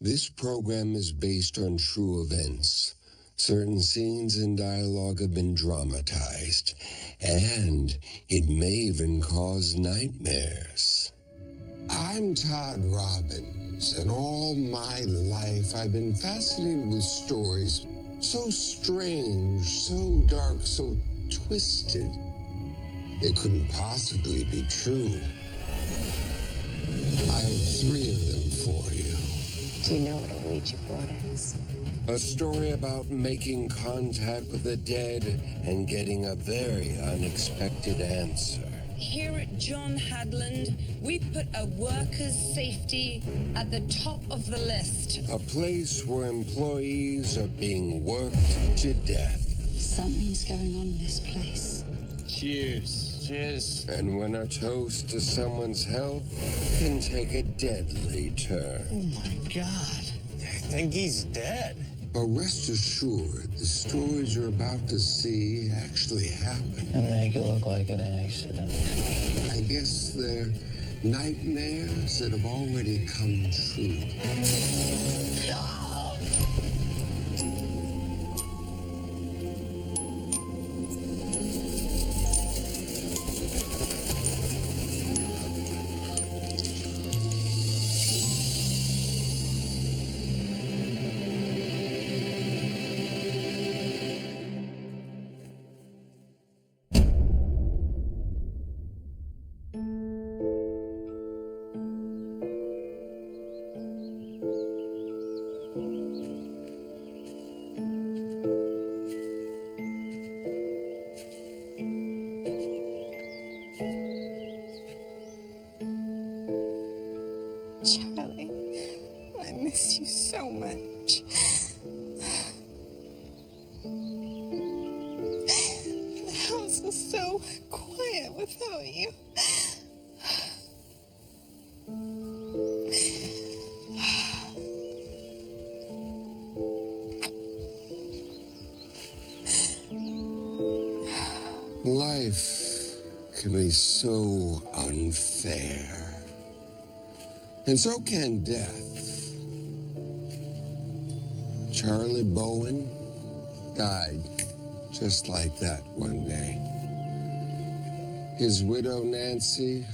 This program is based on true events. Certain scenes and dialogue have been dramatized, and it may even cause nightmares. I'm Todd Robbins, and all my life I've been fascinated with stories so strange, so dark, so twisted. They couldn't possibly be true. I have 3 of them for you. Do you know what a Ouija board is? A story about making contact with the dead and getting a very unexpected answer. Here at John Hadland, we put a worker's safety at the top of the list. A place where employees are being worked to death. Something's going on in this place. Cheers. Cheers. And when a toast to someone's health can take a deadly turn. Oh my God. I think he's dead. But rest assured, the stories you're about to see actually happened. And make it look like an accident. I guess they're nightmares that have already come true. Charlie, I miss you so much. The house was so quiet without you. Life can be so unfair. And so can death. Charlie Bowen died just like that one day. His widow, Nancy,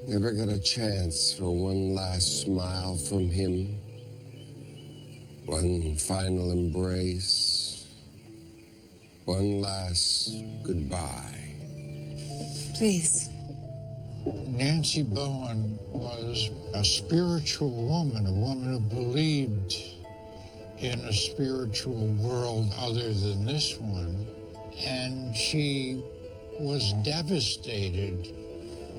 never got a chance for one last smile from him, one final embrace, one last goodbye. Please. Nancy Bowen was a spiritual woman, a woman who believed in a spiritual world other than this one. And she was devastated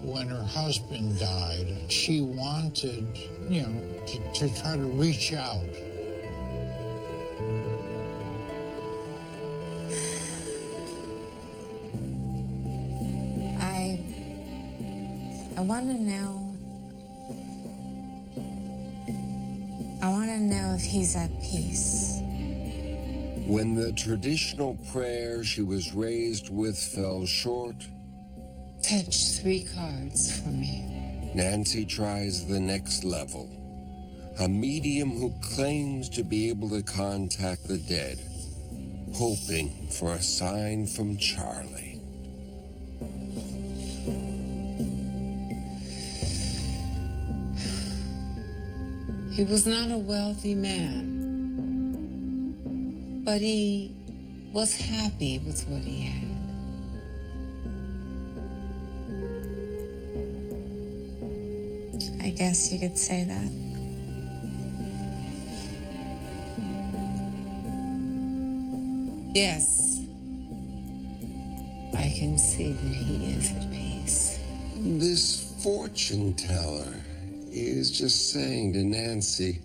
when her husband died. She wanted, to try to reach out. I want to know if he's at peace. When the traditional prayer she was raised with fell short, Pitch 3 cards for me. Nancy tries the next level. A medium who claims to be able to contact the dead, hoping for a sign from Charlie. He was not a wealthy man, but he was happy with what he had. I guess you could say that. Yes, I can see that he is at peace. This fortune teller is just saying to Nancy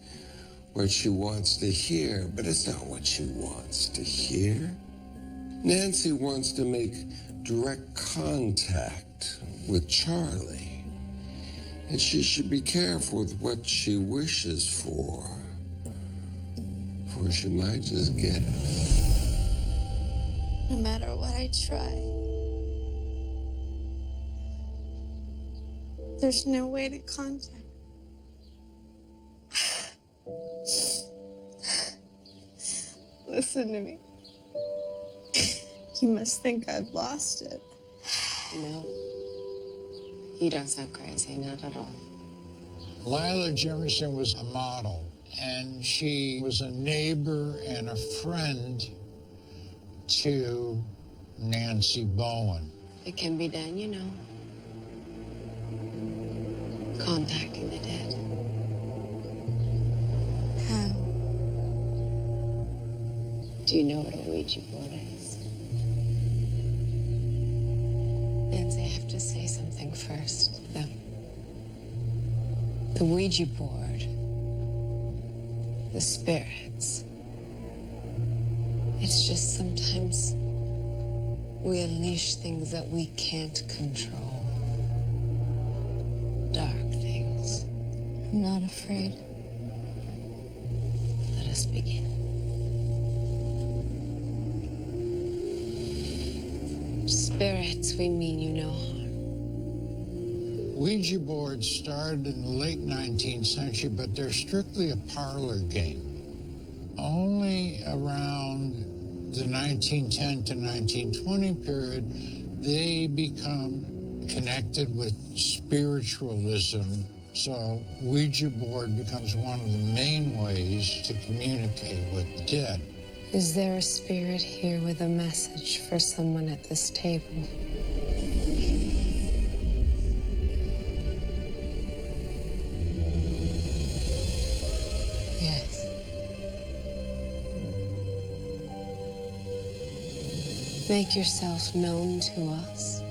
what she wants to hear, but it's not what she wants to hear. Nancy wants to make direct contact with Charlie, and she should be careful with what she wishes for she might just get it. No matter what I try, there's no way to contact. Listen to me. You must think I've lost it. No. You don't sound crazy, not at all. Lila Jefferson was a model, and she was a neighbor and a friend to Nancy Bowen. It can be done, you know. Contacting the dead. How? Do you know what a Ouija board is? Nancy, I have to say something first. The Ouija board, the spirits, it's just sometimes we unleash things that we can't control. Dark things. I'm not afraid. Let us begin. Spirits, we mean you no harm. Ouija boards started in the late 19th century, but they're strictly a parlor game. Only around the 1910 to 1920 period, they become connected with spiritualism. So Ouija board becomes one of the main ways to communicate with the dead. Is there a spirit here with a message for someone at this table? Yes. Make yourself known to us.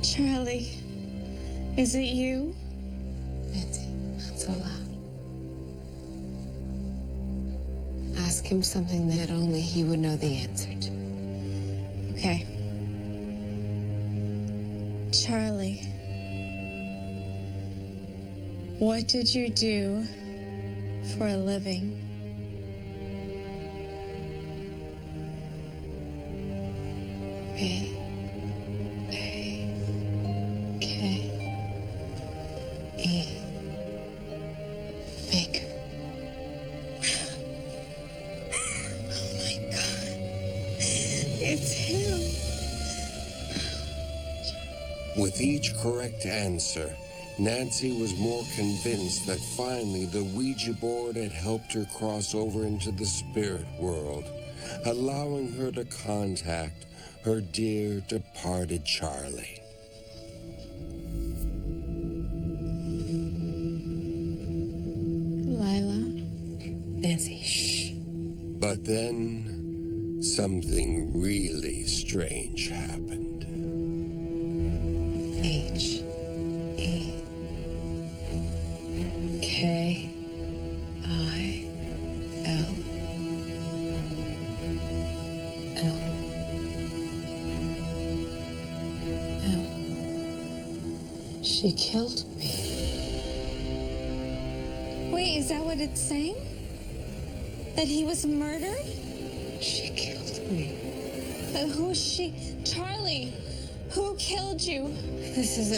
Charlie, is it you? Nancy, not so loud. Ask him something that only he would know the answer to. Okay. Charlie, what did you do for a living? Baker. Oh my God. It's him. With each correct answer, Nancy was more convinced that finally the Ouija board had helped her cross over into the spirit world, allowing her to contact her dear departed Charlie. Nancy, shh. But then, something really strange happened. H-E-K-I-L-L-L. She killed me. Wait, is that what it's saying? That he was murdered? She killed me. But who's she? Charlie, who killed you? This is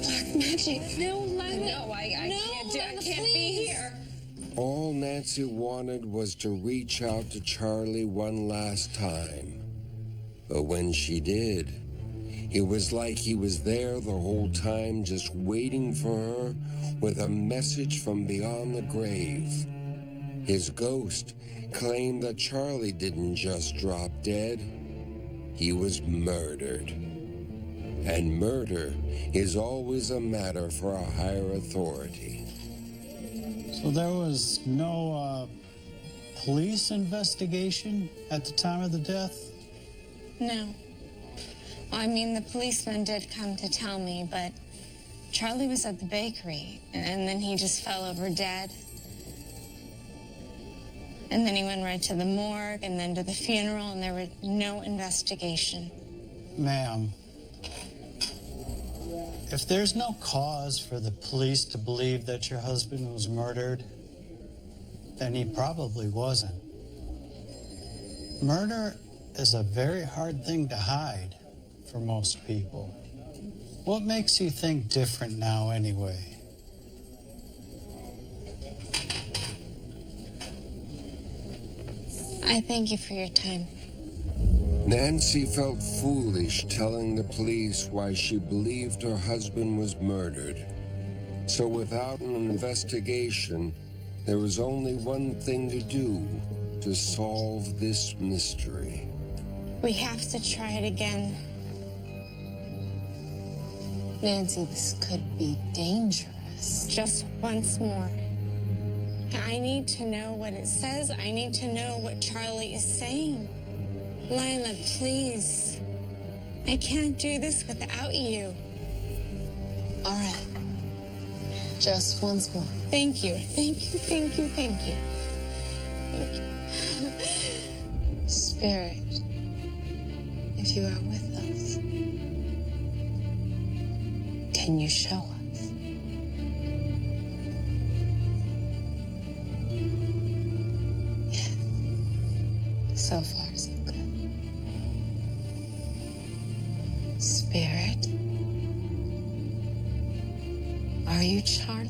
black magic. No, Lila. No, I can't be here. All Nancy wanted was to reach out to Charlie one last time. But when she did, it was like he was there the whole time, just waiting for her with a message from beyond the grave. His ghost claimed that Charlie didn't just drop dead, he was murdered. And murder is always a matter for a higher authority. So there was no police investigation at the time of the death? No. I mean, the policeman did come to tell me, but Charlie was at the bakery, and then he just fell over dead. And then he went right to the morgue and then to the funeral, and there was no investigation. Ma'am, if there's no cause for the police to believe that your husband was murdered, then he probably wasn't. Murder is a very hard thing to hide for most people. What makes you think different now anyway? I thank you for your time. Nancy felt foolish telling the police why she believed her husband was murdered. So without an investigation, there was only one thing to do to solve this mystery. We have to try it again. Nancy, this could be dangerous. Just once more. I need to know what it says. I need to know what Charlie is saying. Lila, please. I can't do this without you. All right. Just once more. Thank you. Thank you. Thank you. Thank you. Thank you. Spirit, if you are with us, can you show us? So far, so good. Spirit, are you Charlie?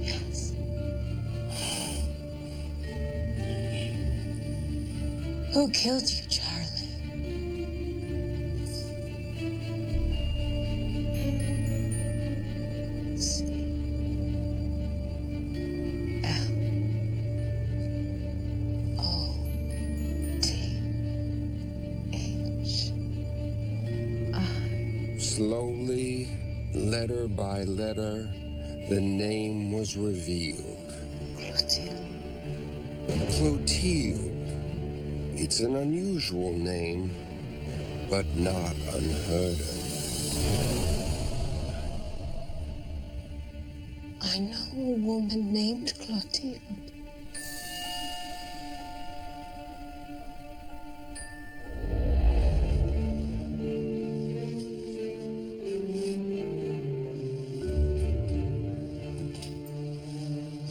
Yes. Who killed you, Charlie? Slowly, letter by letter, the name was revealed. Clotilde. It's an unusual name, but not unheard of. I know a woman named Clotilde.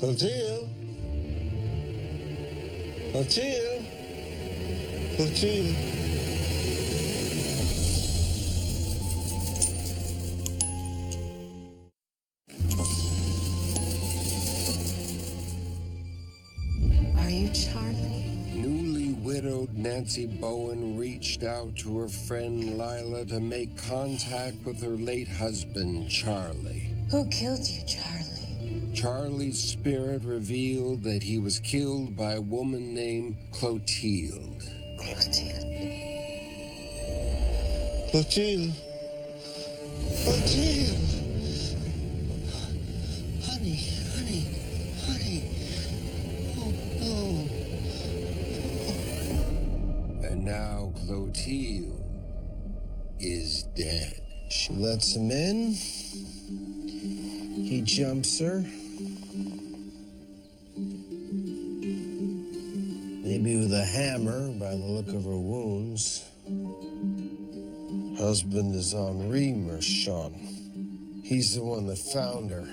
Clotilde? Clotilde? Clotilde? Are you Charlie? Newly widowed Nancy Bowen reached out to her friend Lila to make contact with her late husband, Charlie. Who killed you, Charlie? Charlie's spirit revealed that he was killed by a woman named Clotilde. Clotilde. Clotilde? Clotilde? Honey, honey, honey. Oh, no. And now Clotilde is dead. She lets him in. He jumps her. Maybe with a hammer, by the look of her wounds. Husband is Henri Merchant. He's the one that found her.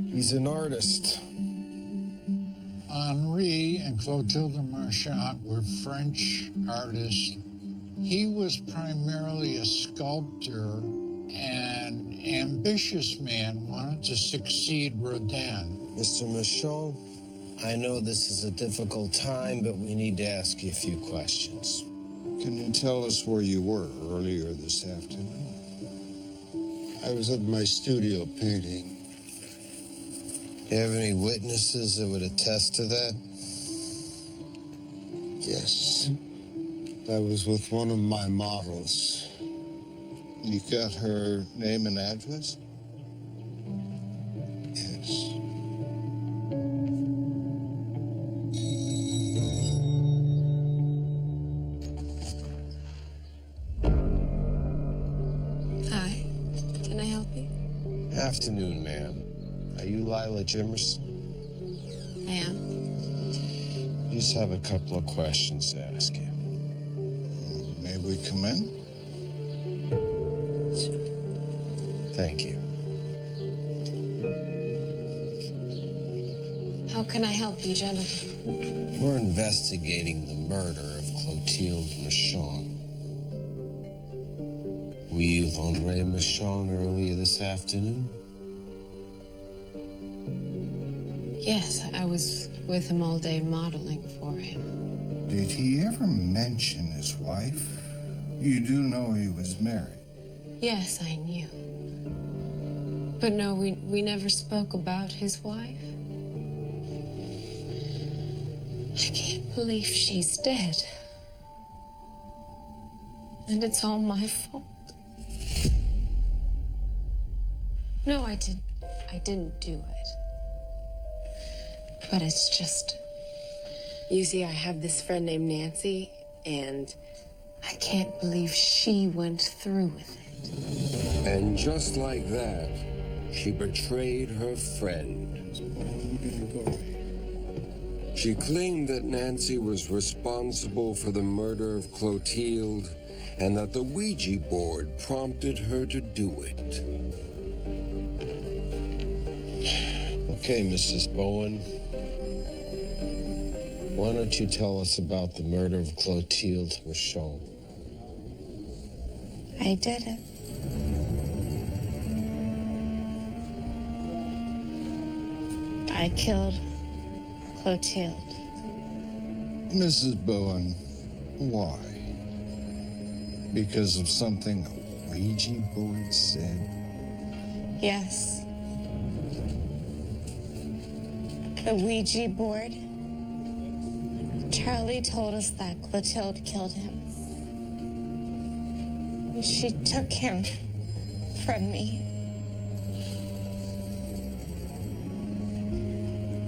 He's an artist. Henri and Clotilde Marchand were French artists. He was primarily a sculptor, and ambitious man wanted to succeed Rodin. Mr. Merchant, I know this is a difficult time, but we need to ask you a few questions. Can you tell us where you were earlier this afternoon? I was at my studio painting. Do you have any witnesses that would attest to that? Yes. I was with one of my models. You got her name and address? Yes. Hi. Can I help you? Afternoon, ma'am. Are you Lila Jimerson? I am. Just have a couple of questions to ask you. May we come in? Thank you. How can I help you, Jennifer? We're investigating the murder of Clotilde Michon. Were you with Andre Michon earlier this afternoon? Yes, I was with him all day modeling for him. Did he ever mention his wife? You do know he was married. Yes, I knew. But no, we never spoke about his wife. I can't believe she's dead. And it's all my fault. No, I didn't do it. But it's just... You see, I have this friend named Nancy, and I can't believe she went through with it. And just like that, she betrayed her friend. She claimed that Nancy was responsible for the murder of Clotilde and that the Ouija board prompted her to do it. Okay, Mrs. Bowen. Why don't you tell us about the murder of Clotilde Michon? I did it. I killed Clotilde. Mrs. Bowen, why? Because of something a Ouija board said? Yes. The Ouija board. Charlie told us that Clotilde killed him. She took him from me.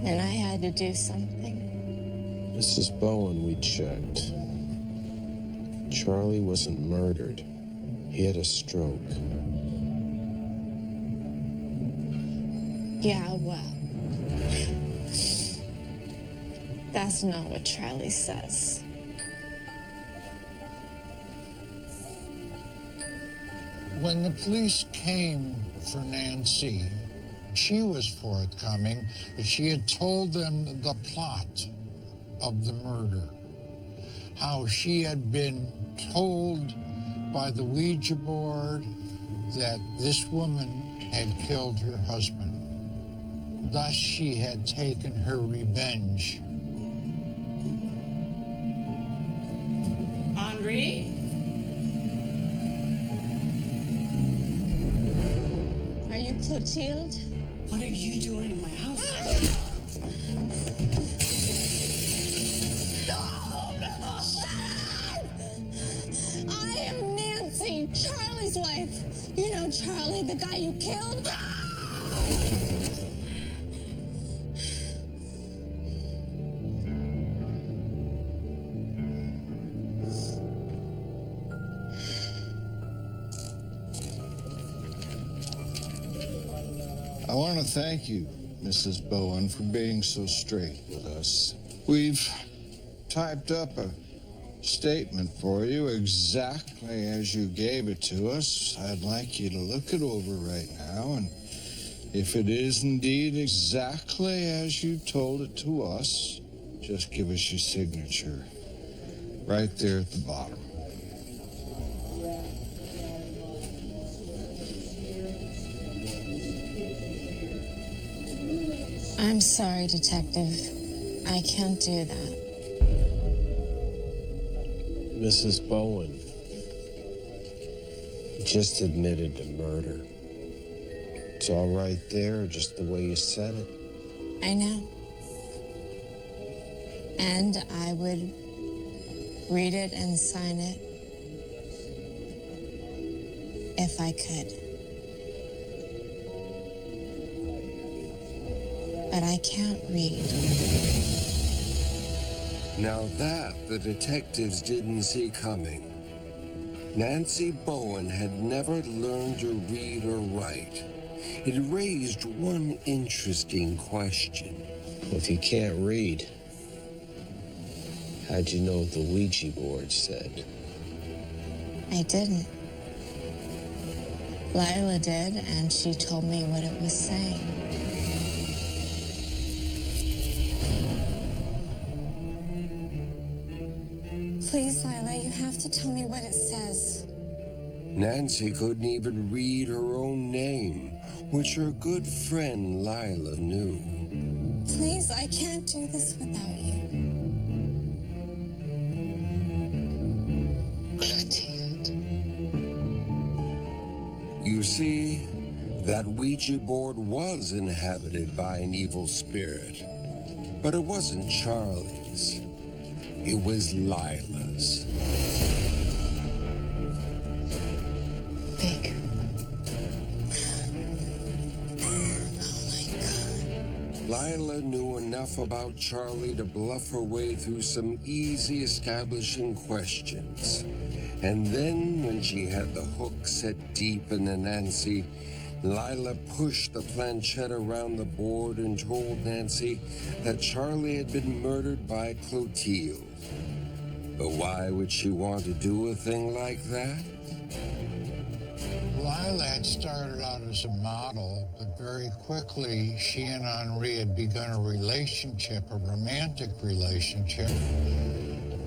And I had to do something. Mrs. Bowen, we checked. Charlie wasn't murdered. He had a stroke. Yeah, well. That's not what Charlie says. When the police came for Nancy, she was forthcoming, but she had told them the plot of the murder. How she had been told by the Ouija board that this woman had killed her husband. Thus, she had taken her revenge. Henri? Are you Clotilde? What are you doing in my house? I am Nancy, Charlie's wife. You know Charlie, the guy you killed? I want to thank you, Mrs. Bowen, for being so straight with us. We've typed up a statement for you exactly as you gave it to us. I'd like you to look it over right now, and if it is indeed exactly as you told it to us, just give us your signature right there at the bottom. I'm sorry, Detective. I can't do that. Mrs. Bowen, you just admitted to murder. It's all right there, just the way you said it. I know. And I would read it and sign it if I could. But I can't read. Now that the detectives didn't see coming. Nancy Bowen had never learned to read or write. It raised one interesting question. If you can't read, how'd you know what the Ouija board said? I didn't. Lila did, and she told me what it was saying. Please, Lila, you have to tell me what it says. Nancy couldn't even read her own name, which her good friend Lila knew. Please, I can't do this without you. Clotilde. You see, that Ouija board was inhabited by an evil spirit. But it wasn't Charlie's. It was Lila's. Big. Lila knew enough about Charlie to bluff her way through some easy establishing questions. And then, when she had the hook set deep into Nancy, Lila pushed the planchette around the board and told Nancy that Charlie had been murdered by Clotilde. But why would she want to do a thing like that? Lila had started out as a model, but very quickly she and Henri had begun a relationship, a romantic relationship,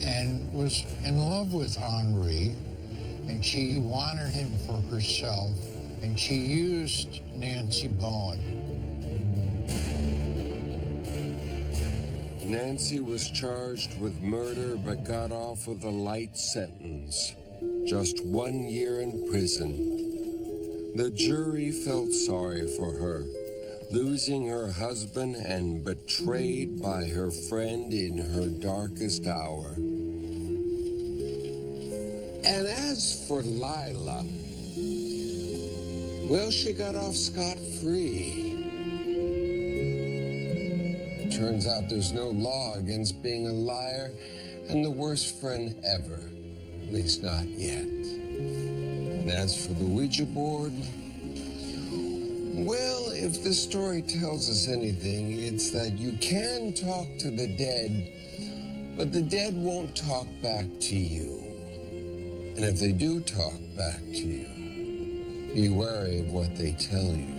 and was in love with Henri, and she wanted him for herself, and she used Nancy Bowen. Nancy was charged with murder but got off with a light sentence. Just 1 year in prison. The jury felt sorry for her, losing her husband and betrayed by her friend in her darkest hour. And as for Lila, well, she got off scot-free. Turns out there's no law against being a liar and the worst friend ever, at least not yet. And as for the Ouija board, well, if the story tells us anything, it's that you can talk to the dead, but the dead won't talk back to you. And if they do talk back to you, be wary of what they tell you.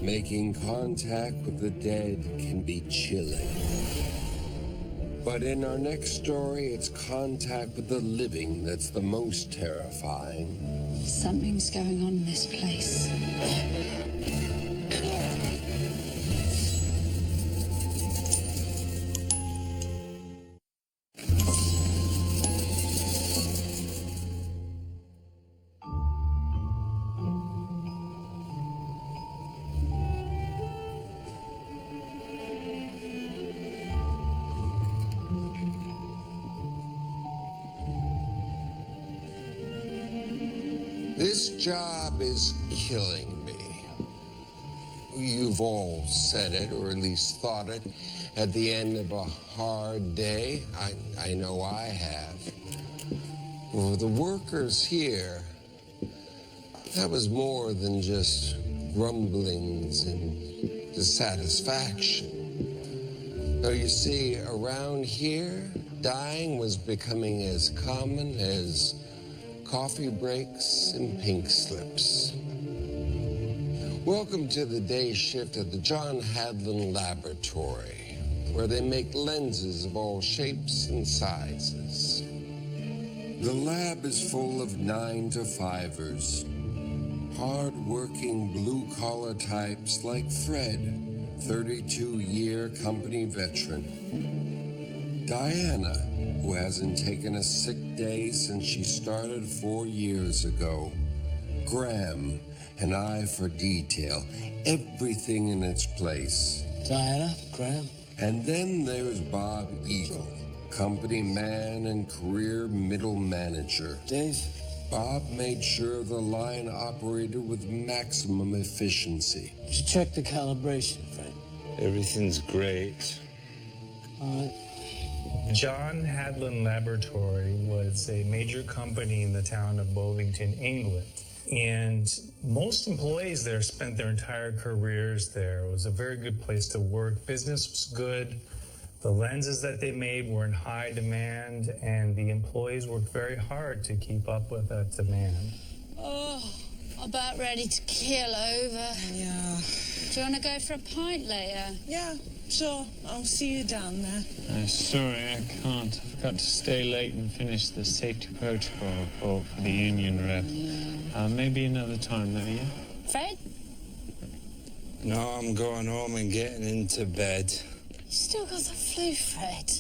Making contact with the dead can be chilling. But in our next story, it's contact with the living that's the most terrifying. Something's going on in this place. This job is killing me. You've all said it, or at least thought it, at the end of a hard day. I know I have. For the workers here, that was more than just grumblings and dissatisfaction. So you see, around here, dying was becoming as common as coffee breaks and pink slips. Welcome to the day shift at the John Hadlin Laboratory, where they make lenses of all shapes and sizes. The lab is full of 9-to-5ers, hard-working blue-collar types like Fred, 32-year company veteran. Diana, who hasn't taken a sick day since she started 4 years ago. Graham, an eye for detail, everything in its place. Diana, Graham. And then there's Bob Eagle, company man and career middle manager. Dave. Bob made sure the line operated with maximum efficiency. Just check the calibration, Fred. Everything's great. All right. John Hadlin Laboratory was a major company in the town of Bovington, England. And most employees there spent their entire careers there. It was a very good place to work. Business was good. The lenses that they made were in high demand, and the employees worked very hard to keep up with that demand. Oh, about ready to keel over. Yeah. Do you want to go for a pint later? Yeah, sure. I'll see you down there. Sorry, I can't. I've got to stay late and finish the safety protocol report for the union rep. Maybe another time, though, yeah? Fred? No, I'm going home and getting into bed. You still got the flu, Fred?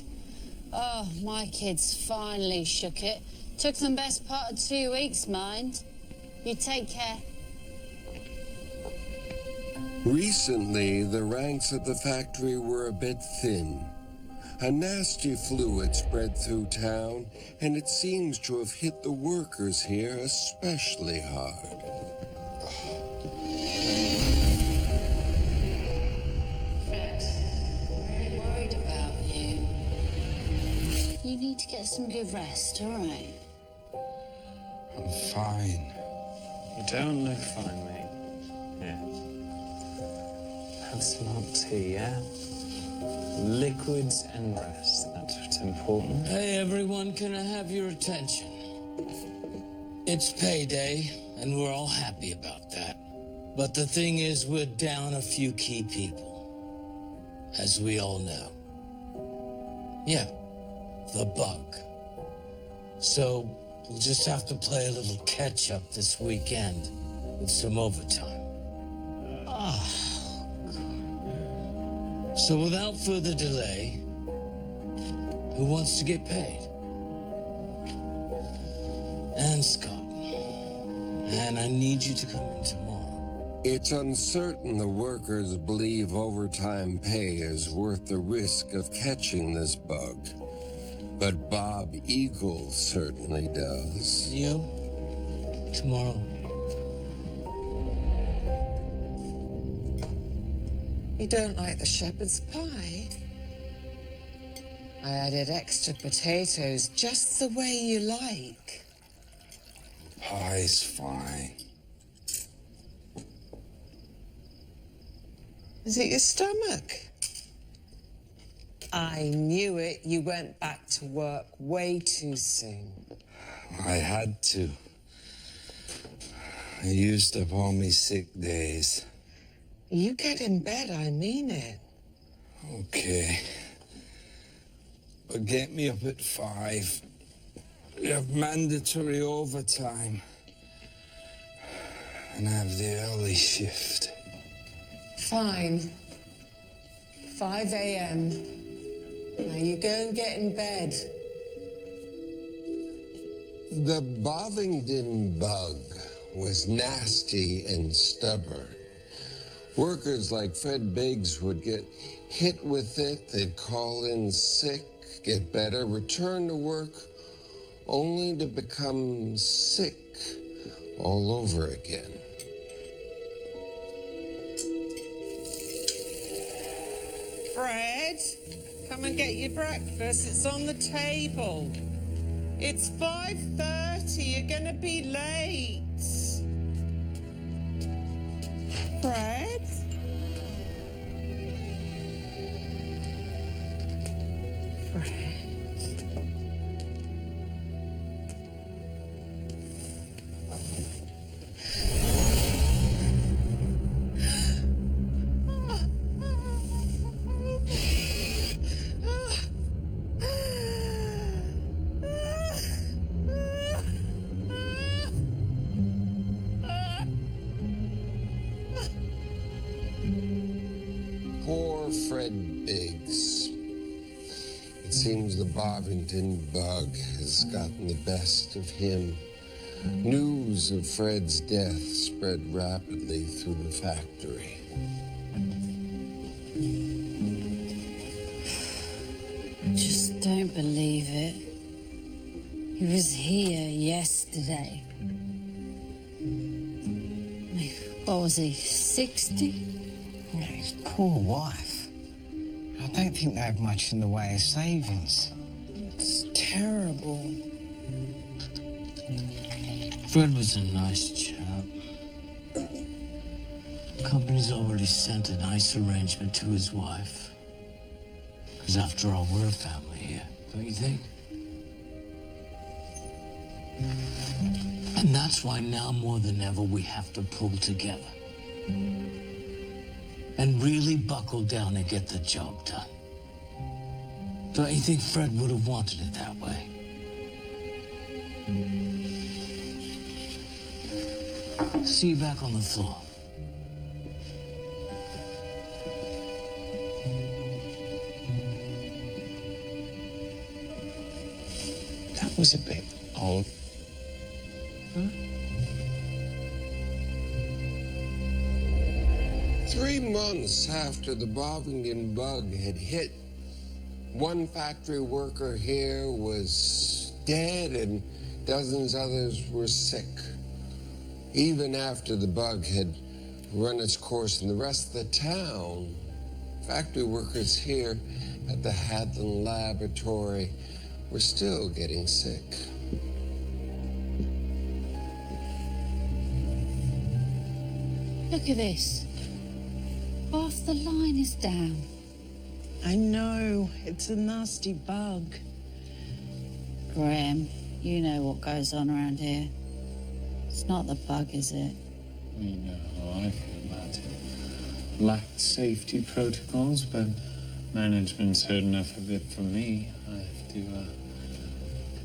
Oh, my kids finally shook it. Took them best part of 2 weeks, mind. You take care. Recently, the ranks at the factory were a bit thin. A nasty fluid spread through town, and it seems to have hit the workers here especially hard. Fred, I'm really worried about you. You need to get some good rest, all right? I'm fine. You don't look fine, mate. Yeah. Have some hot tea, yeah? Liquids and rest, that's what's important. Hey, everyone, can I have your attention? It's payday, and we're all happy about that. But the thing is, we're down a few key people, as we all know. Yeah, the bug. So we'll just have to play a little catch-up this weekend with some overtime. So without further delay, who wants to get paid? And Scott. And I need you to come in tomorrow. It's uncertain the workers believe overtime pay is worth the risk of catching this bug. But Bob Eagle certainly does. You? Tomorrow. You don't like the shepherd's pie? I added extra potatoes just the way you like. Pie's fine. Is it your stomach? I knew it. You went back to work way too soon. I had to. I used up all me sick days. You get in bed, I mean it. Okay. But get me up at 5. We have mandatory overtime. And have the early shift. Fine. 5 a.m. Now you go and get in bed. The Bovington bug was nasty and stubborn. Workers like Fred Biggs would get hit with it, they'd call in sick, get better, return to work, only to become sick all over again. Fred, come and get your breakfast. It's on the table. It's 5:30. You're gonna be late. Fred? Poor Fred Biggs. It seems the Bovington bug has gotten the best of him. News of Fred's death spread rapidly through the factory. Just don't believe it. He was here yesterday. What was he, 60? His poor wife. I don't think they have much in the way of savings. terrible. Fred was a nice chap. Company's already sent a nice arrangement to his wife. Because after all, we're a family here, don't you think? And that's why now more than ever we have to pull together. And really buckle down and get the job done. Don't you think Fred would have wanted it that way? See you back on the floor. That was a bit odd. Huh? 3 months after the Bovington bug had hit, one factory worker here was dead and dozens others were sick. Even after the bug had run its course in the rest of the town, factory workers here at the Hadlin laboratory were still getting sick. Look at this. Half the line is down. I know, it's a nasty bug. Graham, you know what goes on around here. It's not the bug, is it? You know how I feel about it. Lacked safety protocols, but management's heard enough of it from me. I have to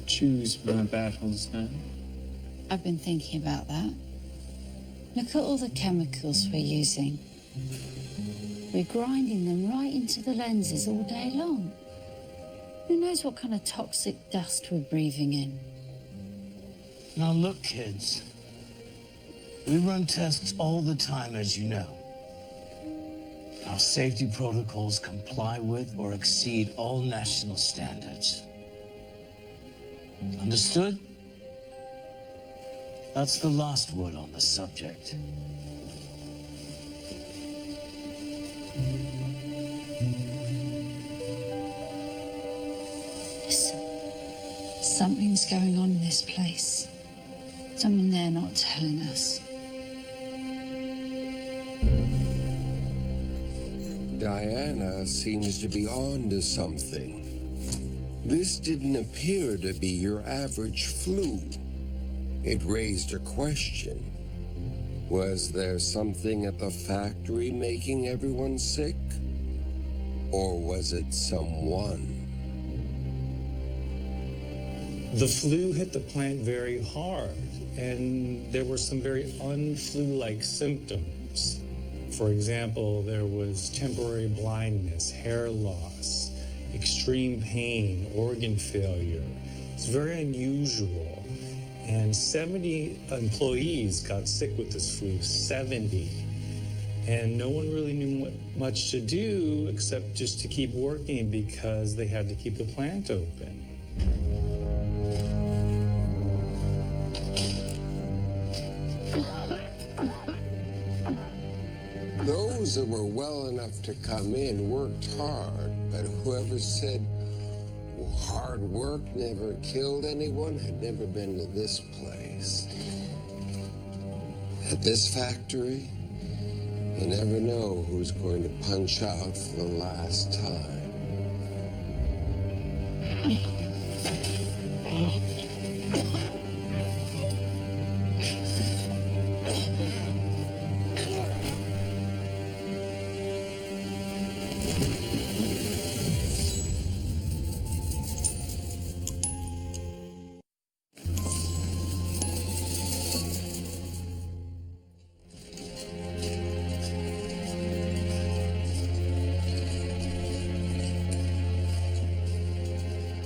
choose my battles now. I've been thinking about that. Look at all the chemicals we're using. We're grinding them right into the lenses all day long. Who knows what kind of toxic dust we're breathing in? Now look, kids. We run tests all the time, as you know. Our safety protocols comply with or exceed all national standards. Understood? That's the last word on the subject. Listen, something's going on in this place. Something they're not telling us. Diana seems to be on to something. This didn't appear to be your average flu. It raised a question. Was there something at the factory making everyone sick? Or was it someone? The flu hit the plant very hard, and there were some very un-flu-like symptoms. For example, there was temporary blindness, hair loss, extreme pain, organ failure. It's very unusual. And 70 employees got sick with this flu, 70. And no one really knew much to do except just to keep working because they had to keep the plant open. Those that were well enough to come in worked hard, but whoever said hard work never killed anyone had never been to this place. At this factory, you never know who's going to punch out for the last time.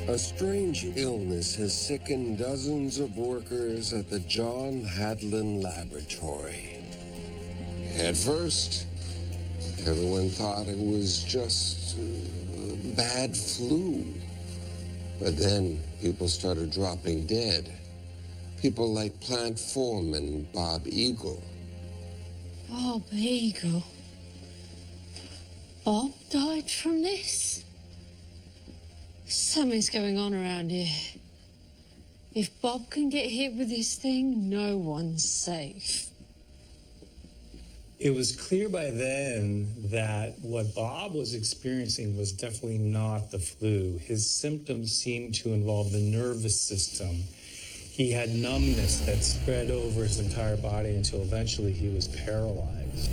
A strange illness has sickened dozens of workers at the John Hadlin laboratory. At first, everyone thought it was just bad flu. But then people started dropping dead. People like plant foreman Bob Eagle. Bob Eagle. Bob died from this? Something's going on around here. If Bob can get hit with this thing, no one's safe. It was clear by then that what Bob was experiencing was definitely not the flu. His symptoms seemed to involve the nervous system. He had numbness that spread over his entire body until eventually he was paralyzed.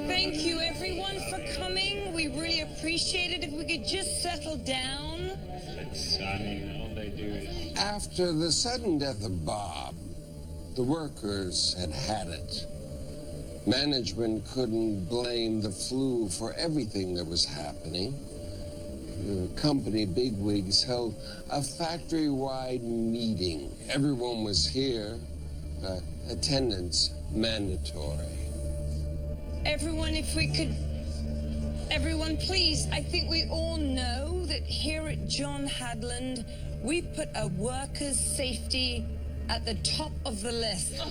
Thank you, everyone, for coming. We really appreciate it. If we could just settle down. After the sudden death of Bob, the workers had it. Management couldn't blame the flu for everything that was happening. The company bigwigs held a factory-wide meeting. Everyone was here. Attendance mandatory. Everyone, if we could... Everyone, please, I think we all know that here at John Hadland, we put our workers' safety at the top of the list.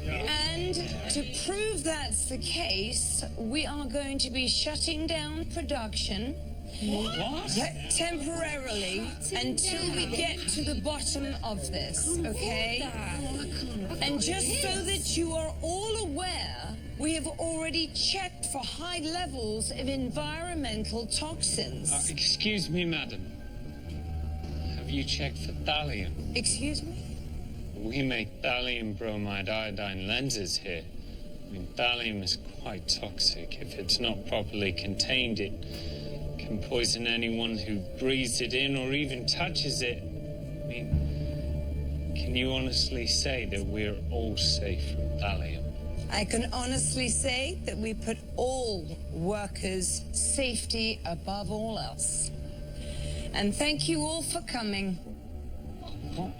And to prove that's the case, we are going to be shutting down production. What? Temporarily, until we get to the bottom of this, okay? And just so that you are all aware, we have already checked for high levels of environmental toxins. Excuse me, madam. Have you checked for thallium? Excuse me? We make thallium bromide iodine lenses here. I mean, thallium is quite toxic. If it's not properly contained, it can poison anyone who breathes it in or even touches it. I mean, can you honestly say that we're all safe from thallium? I can honestly say that we put all workers' safety above all else. And thank you all for coming. What?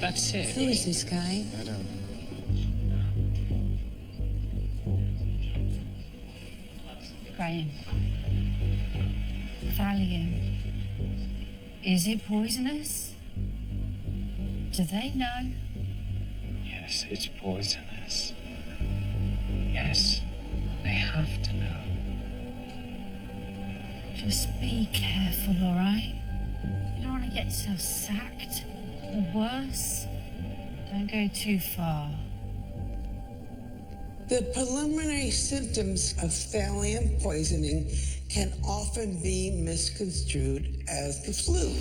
That's it. Who is this guy? I don't know. Graham. Thallium. Is it poisonous? Do they know? Yes, it's poisonous. Yes, they have to know. Just be careful, all right? You don't want to get yourself sacked. Or worse, don't go too far. The preliminary symptoms of thallium poisoning can often be misconstrued as the flu.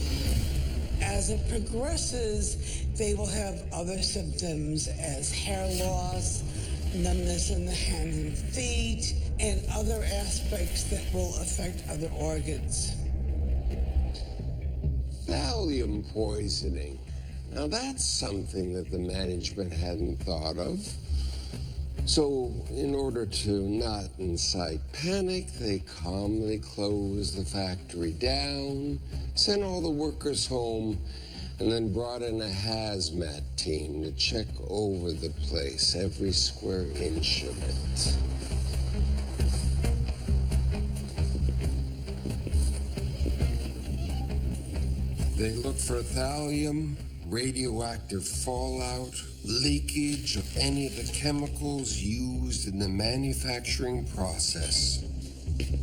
As it progresses, they will have other symptoms as hair loss, numbness in the hands and feet, and other aspects that will affect other organs. Thallium poisoning. Now that's something that the management hadn't thought of. So, in order to not incite panic, they calmly closed the factory down, sent all the workers home, and then brought in a hazmat team to check over the place, every square inch of it. They looked for thallium, radioactive fallout, leakage of any of the chemicals used in the manufacturing process.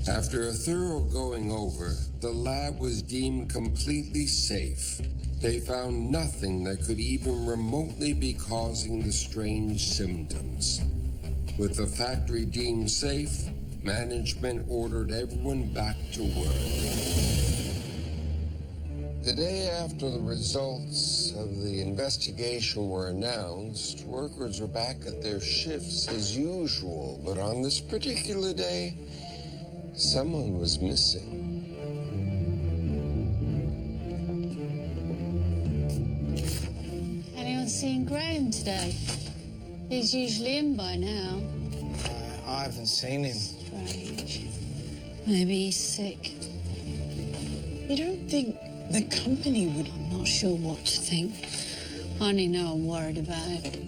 After a thorough going over, the lab was deemed completely safe. They found nothing that could even remotely be causing the strange symptoms. With the factory deemed safe, management ordered everyone back to work. The day after the results of the investigation were announced, workers were back at their shifts as usual, but on this particular day, someone was missing. Anyone seen Graham today? He's usually in by now. I haven't seen him. Strange. Maybe he's sick. You don't think the company would... I'm not sure what to think. I only know I'm worried about it.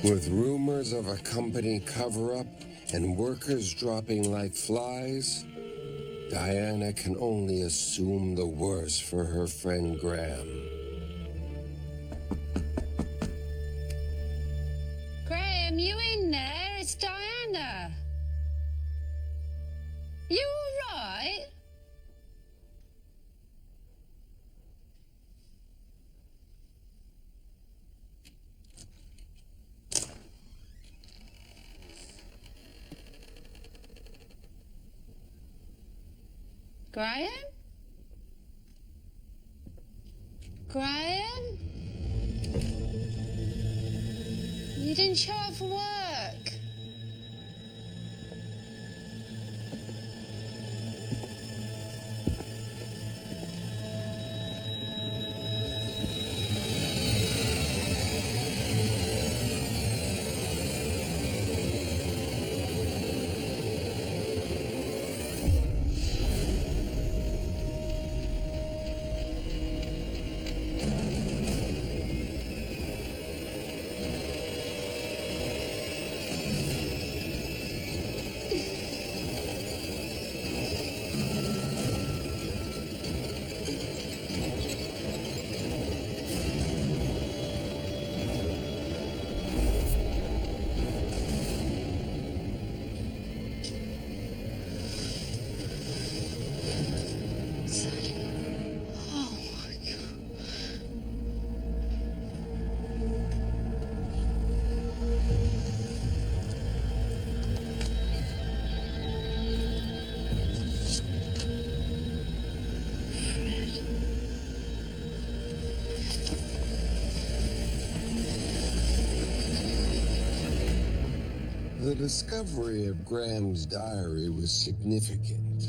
With rumors of a company cover-up and workers dropping like flies, Diana can only assume the worst for her friend Graham. Graham, you in there? It's Diana. You all right? Graham? Graham? You didn't show up for work. The discovery of Graham's diary was significant.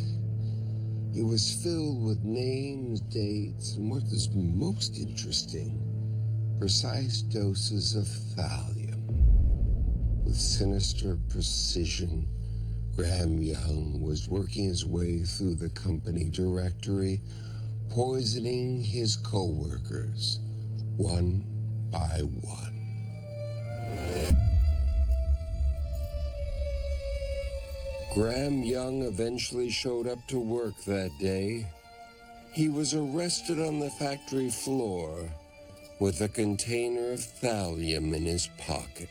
It was filled with names, dates, and what is most interesting, precise doses of thallium. With sinister precision, Graham Young was working his way through the company directory, poisoning his co-workers, one by one. Graham Young eventually showed up to work that day. He was arrested on the factory floor with a container of thallium in his pocket.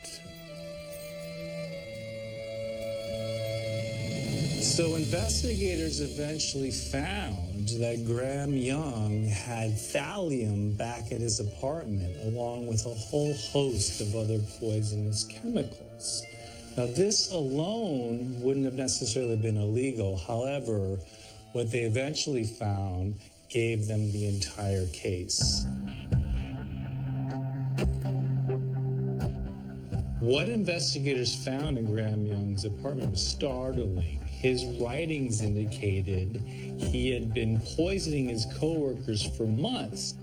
So investigators eventually found that Graham Young had thallium back at his apartment, along with a whole host of other poisonous chemicals. Now, this alone wouldn't have necessarily been illegal. However, what they eventually found gave them the entire case. What investigators found in Graham Young's apartment was startling. His writings indicated he had been poisoning his coworkers for months.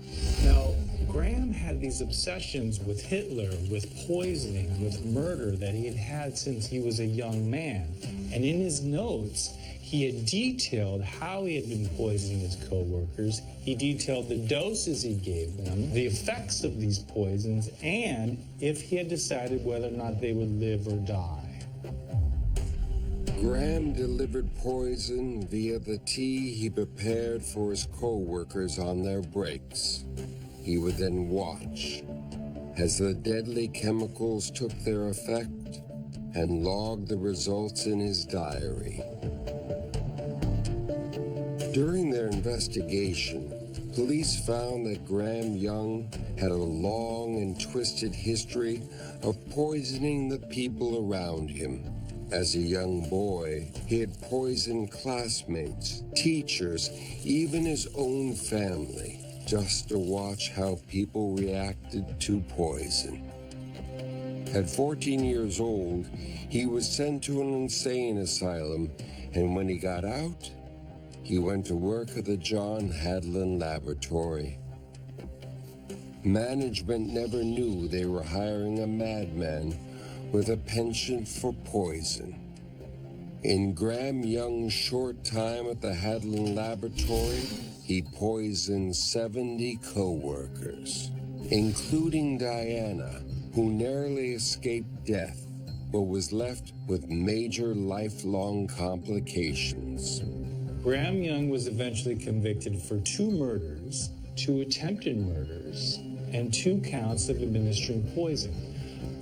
Now, Graham had these obsessions with Hitler, with poisoning, with murder that he had had since he was a young man. And in his notes, he had detailed how he had been poisoning his coworkers. He detailed the doses he gave them, the effects of these poisons, and if he had decided whether or not they would live or die. Graham delivered poison via the tea he prepared for his co-workers on their breaks. He would then watch as the deadly chemicals took their effect and logged the results in his diary. During their investigation, police found that Graham Young had a long and twisted history of poisoning the people around him. As a young boy, he had poisoned classmates, teachers, even his own family, just to watch how people reacted to poison. At 14 years old, he was sent to an insane asylum, and when he got out, he went to work at the John Hadlin Laboratory. Management never knew they were hiring a madman with a penchant for poison. In Graham Young's short time at the Hadlin Laboratory, he poisoned 70 co-workers, including Diana, who narrowly escaped death but was left with major lifelong complications. Graham Young was eventually convicted for 2 murders, 2 attempted murders, and 2 counts of administering poison.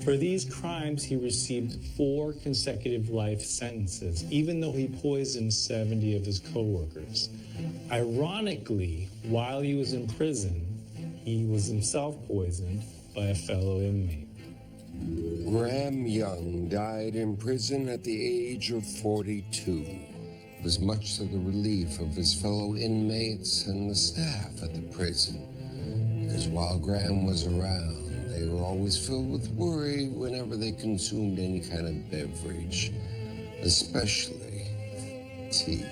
For these crimes, he received 4 consecutive life sentences, even though he poisoned 70 of his co-workers. Ironically, while he was in prison, he was himself poisoned by a fellow inmate. Graham Young died in prison at the age of 42. It was much to the relief of his fellow inmates and the staff at the prison, because while Graham was around, they were always filled with worry whenever they consumed any kind of beverage, especially tea.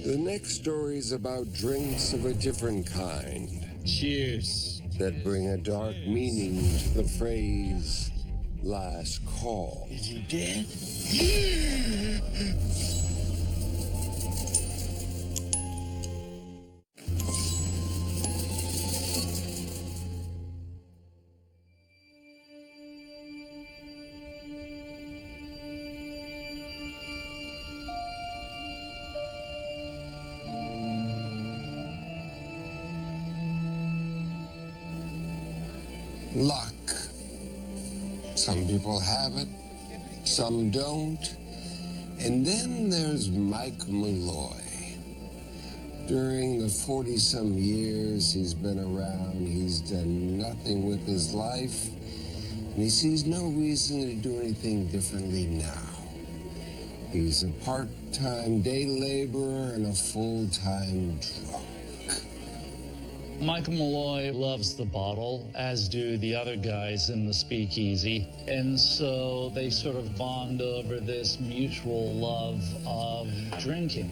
The next story is about drinks of a different kind. Cheers. That bring a dark meaning to the phrase, last call. Is he dead? Luck. Some people have it, some don't. And then there's Mike Malloy. During the 40-some years he's been around, he's done nothing with his life, and he sees no reason to do anything differently now. He's a part-time day laborer and a full-time drunk. Michael Malloy loves the bottle, as do the other guys in the speakeasy. And so they sort of bond over this mutual love of drinking.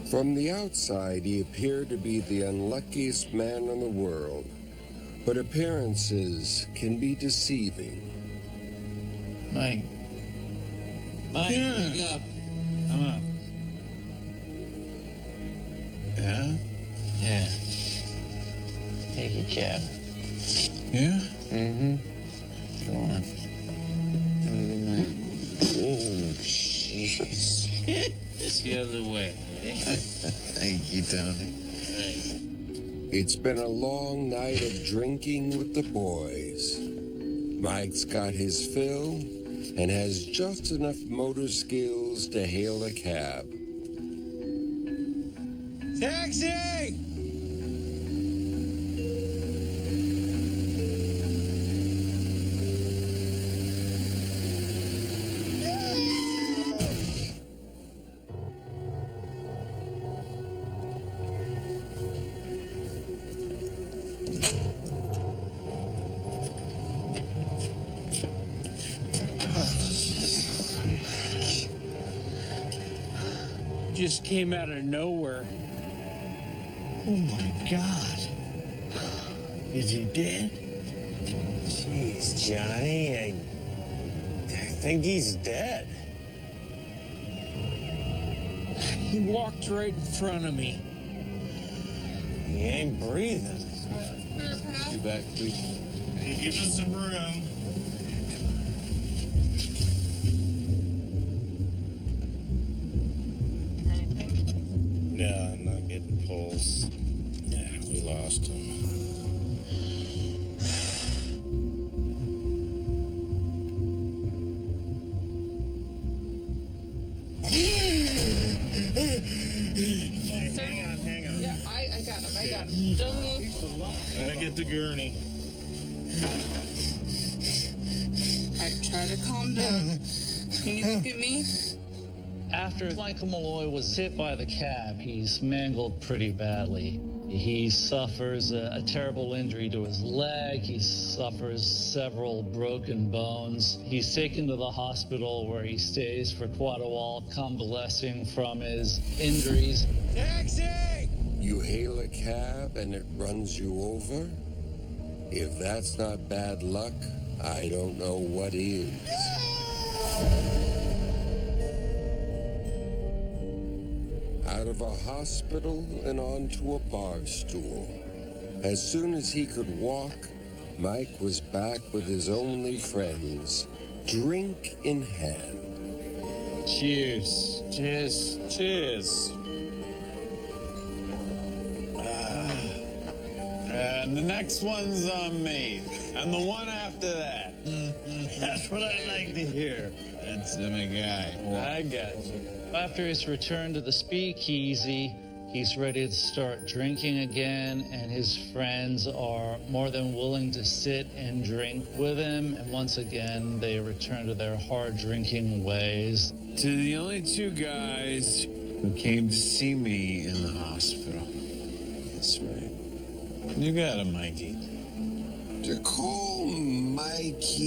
From the outside, he appeared to be the unluckiest man in the world. But appearances can be deceiving. Mike. Mike, wake up. Come up. Yeah? Yeah. Take a cab. Yeah? Mm-hmm. Go on. Have a good night. Oh, jeez. It's the other way. Thank you, Tony. It's been a long night of drinking with the boys. Mike's got his fill and has just enough motor skills to hail a cab. Taxi! Just came out of nowhere. Oh my God. Is he dead? Jeez, Johnny, I think he's dead. He walked right in front of me. He ain't breathing. You back, please. Hey, give us some room. No, I'm not getting pulse. Yeah, we lost him. Hang on. Yeah, I got him. Don't move. I get the gurney. I try to calm down. Can you look at me? After Michael Malloy was hit by the cab, he's mangled pretty badly. He suffers a terrible injury to his leg. He suffers several broken bones. He's taken to the hospital where he stays for quite a while, convalescing from his injuries. Taxi! You hail a cab and it runs you over? If that's not bad luck, I don't know what is. Out of a hospital and onto a bar stool. As soon as he could walk, Mike was back with his only friends, drink in hand. Cheers. Cheers. Cheers. And the next one's on me. And the one after that. That's what I like to hear. That's my guy. I got you. After his return to the speakeasy, he's ready to start drinking again, and his friends are more than willing to sit and drink with him. And once again, they return to their hard drinking ways. To the only two guys who came to see me in the hospital. That's right. You got it, Mikey. To call Mikey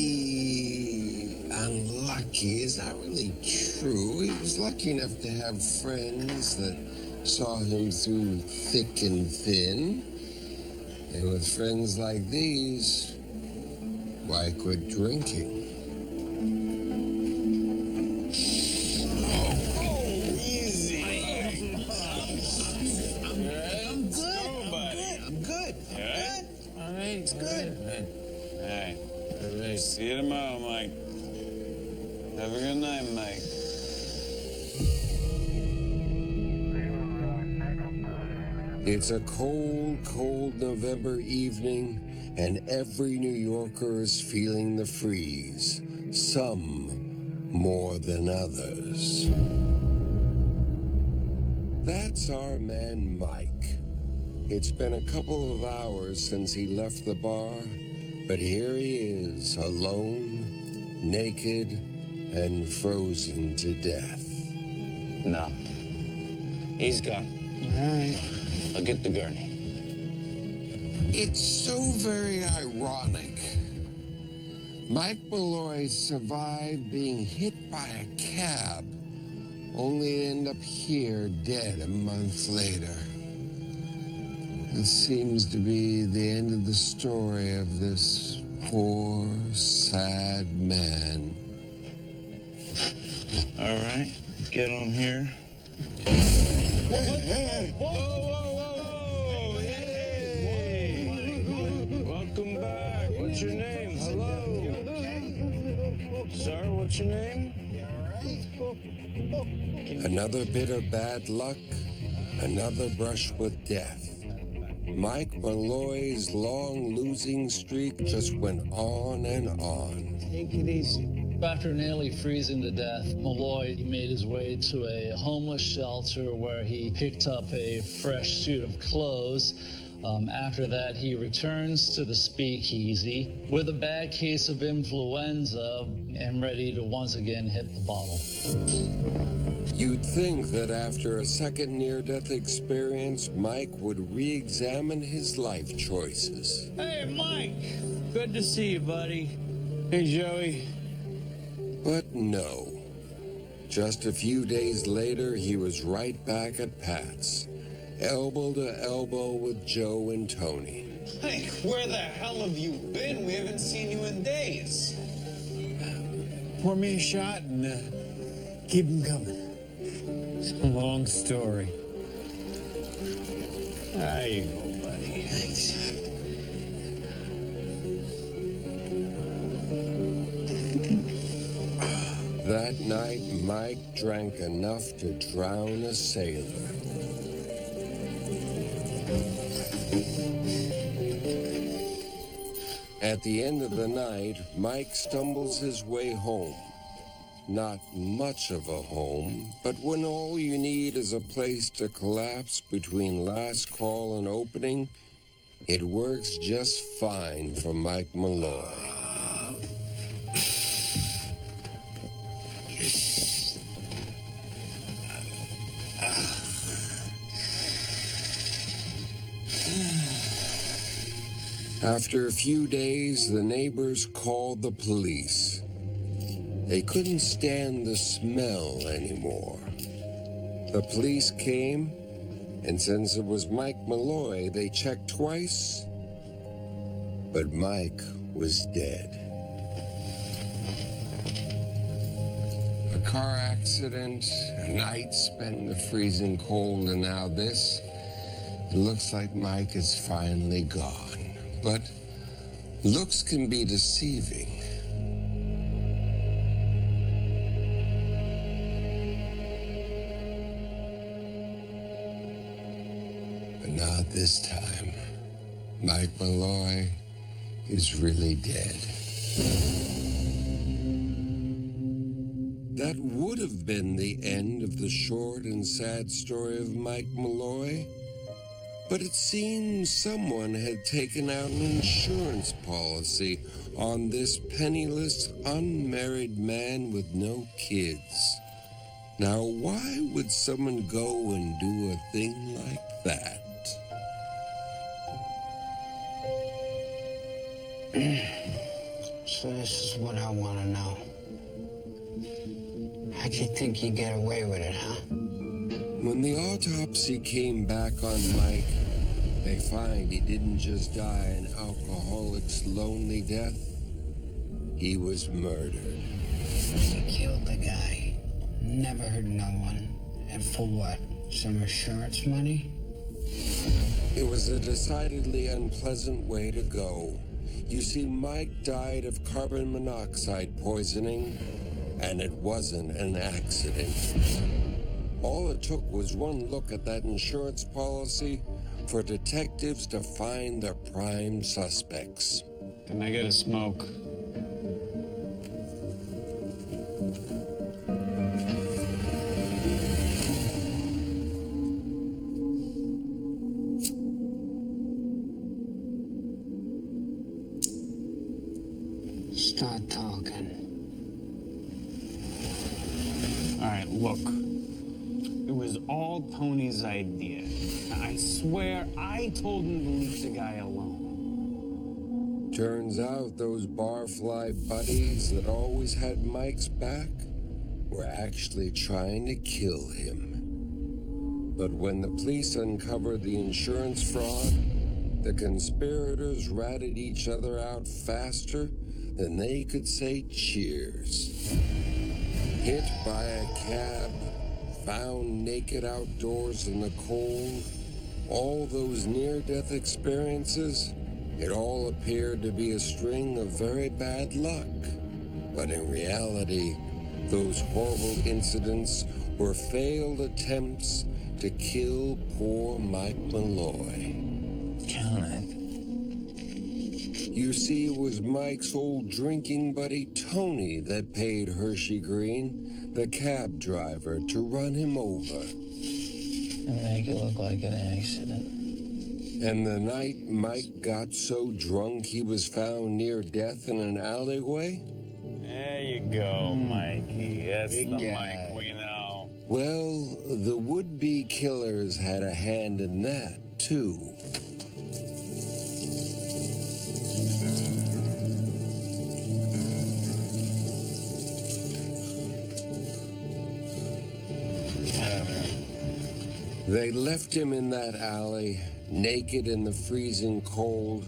unlucky is not really true. He was lucky enough to have friends that saw him through thick and thin. And with friends like these, why quit drinking? Easy. I'm good, buddy. I'm good. Good? All right, it's good. Hey. See you tomorrow, Mike. Have a good night, Mike. It's a cold, cold November evening, and every New Yorker is feeling the freeze, some more than others. That's our man Mike. It's been a couple of hours since he left the bar, but here he is, alone, naked, and frozen to death. No. He's gone. All right. I'll get the gurney. It's so very ironic. Mike Malloy survived being hit by a cab, only to end up here dead a month later. It seems to be the end of the story of this poor, sad man. All right, get on here. Hey. Whoa, hey. Welcome back. What's your name? Hello. Sir, what's your name? Another bit of bad luck, another brush with death. Mike Malloy's long losing streak just went on and on. Take it easy. After nearly freezing to death, Malloy made his way to a homeless shelter where he picked up a fresh suit of clothes. After that, he returns to the speakeasy with a bad case of influenza and ready to once again hit the bottle. You'd think that after a second near-death experience, Mike would re-examine his life choices. Hey, Mike. Good to see you, buddy. Hey, Joey. But no. Just a few days later, he was right back at Pat's, elbow to elbow with Joe and Tony. Hey, where the hell have you been? We haven't seen you in days. Pour me a shot and keep him coming. It's a long story. There you go, buddy. Thanks. That night, Mike drank enough to drown a sailor. At the end of the night, Mike stumbles his way home. Not much of a home, but when all you need is a place to collapse between last call and opening, it works just fine for Mike Malloy. After a few days, the neighbors called the police. They couldn't stand the smell anymore. The police came, and since it was Mike Malloy, they checked twice, but Mike was dead. A car accident, a night spent in the freezing cold, and now this. It looks like Mike is finally gone. But Looks can be deceiving. But not this time. Mike Malloy is really dead. That would have been the end of the short and sad story of Mike Malloy, but it seems someone had taken out an insurance policy on this penniless, unmarried man with no kids. Now, why would someone go and do a thing like that? So this is what I want to know. How'd you think you'd get away with it, huh? When the autopsy came back on Mike, they find he didn't just die an alcoholic's lonely death. He was murdered. He killed the guy. Never hurt no one. And for what? Some insurance money? It was a decidedly unpleasant way to go. You see, Mike died of carbon monoxide poisoning, and it wasn't an accident. All it took was one look at that insurance policy for detectives to find their prime suspects. Can I get a smoke? Start talking. All right, look. It was all Tony's idea. I swear I told him to leave the guy alone. Turns out those barfly buddies that always had Mike's back were actually trying to kill him. But when the police uncovered the insurance fraud, the conspirators ratted each other out faster than they could say cheers. Hit by a cab, found naked outdoors in the cold, all those near-death experiences, it all appeared to be a string of very bad luck. But in reality, those horrible incidents were failed attempts to kill poor Mike Malloy. Count it. You see, it was Mike's old drinking buddy Tony that paid Hershey Green, the cab driver, to run him over. And make it look like an accident. And the night Mike got so drunk he was found near death in an alleyway? There you go, Mikey. That's the guy. Mike we know. Well, the would-be killers had a hand in that, too. They left him in that alley, naked in the freezing cold,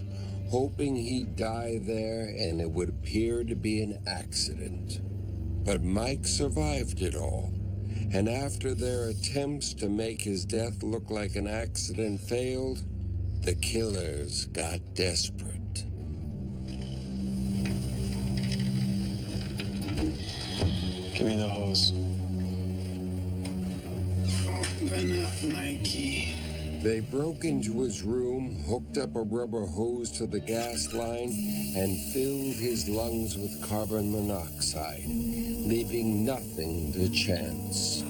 hoping he'd die there and it would appear to be an accident. But Mike survived it all, and after their attempts to make his death look like an accident failed, the killers got desperate. Give me the hose. Open up, Mikey. They broke into his room, hooked up a rubber hose to the gas line, and filled his lungs with carbon monoxide, leaving nothing to chance.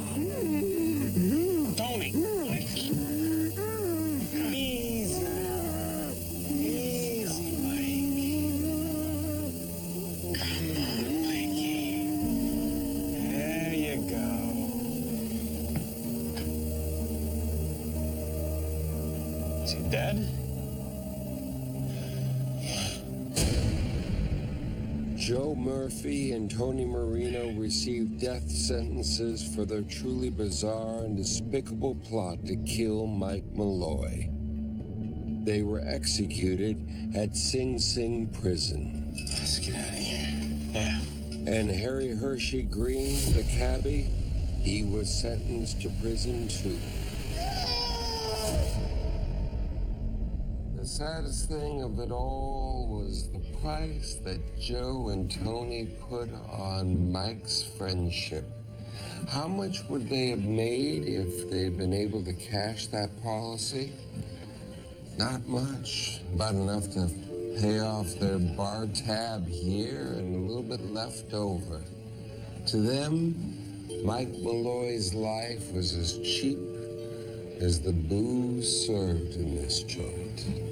Tony! Easy. Easy, Mike. Come on, Mikey. There you go. Is he dead? Joe Murphy and Tony Marino received death sentences for their truly bizarre and despicable plot to kill Mike Malloy. They were executed at Sing Sing Prison. Let's get out of here. Yeah. And Harry Hershey Green, the cabbie, he was sentenced to prison too. The saddest thing of it all was the price that Joe and Tony put on Mike's friendship. How much would they have made if they'd been able to cash that policy? Not much. About enough to pay off their bar tab here and a little bit left over. To them, Mike Malloy's life was as cheap as the booze served in this joint.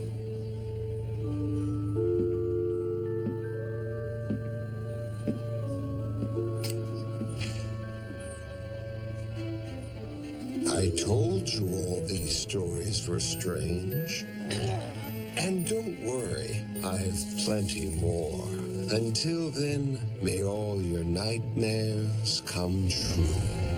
I told you all these stories were strange. And don't worry, I've plenty more. Until then, may all your nightmares come true.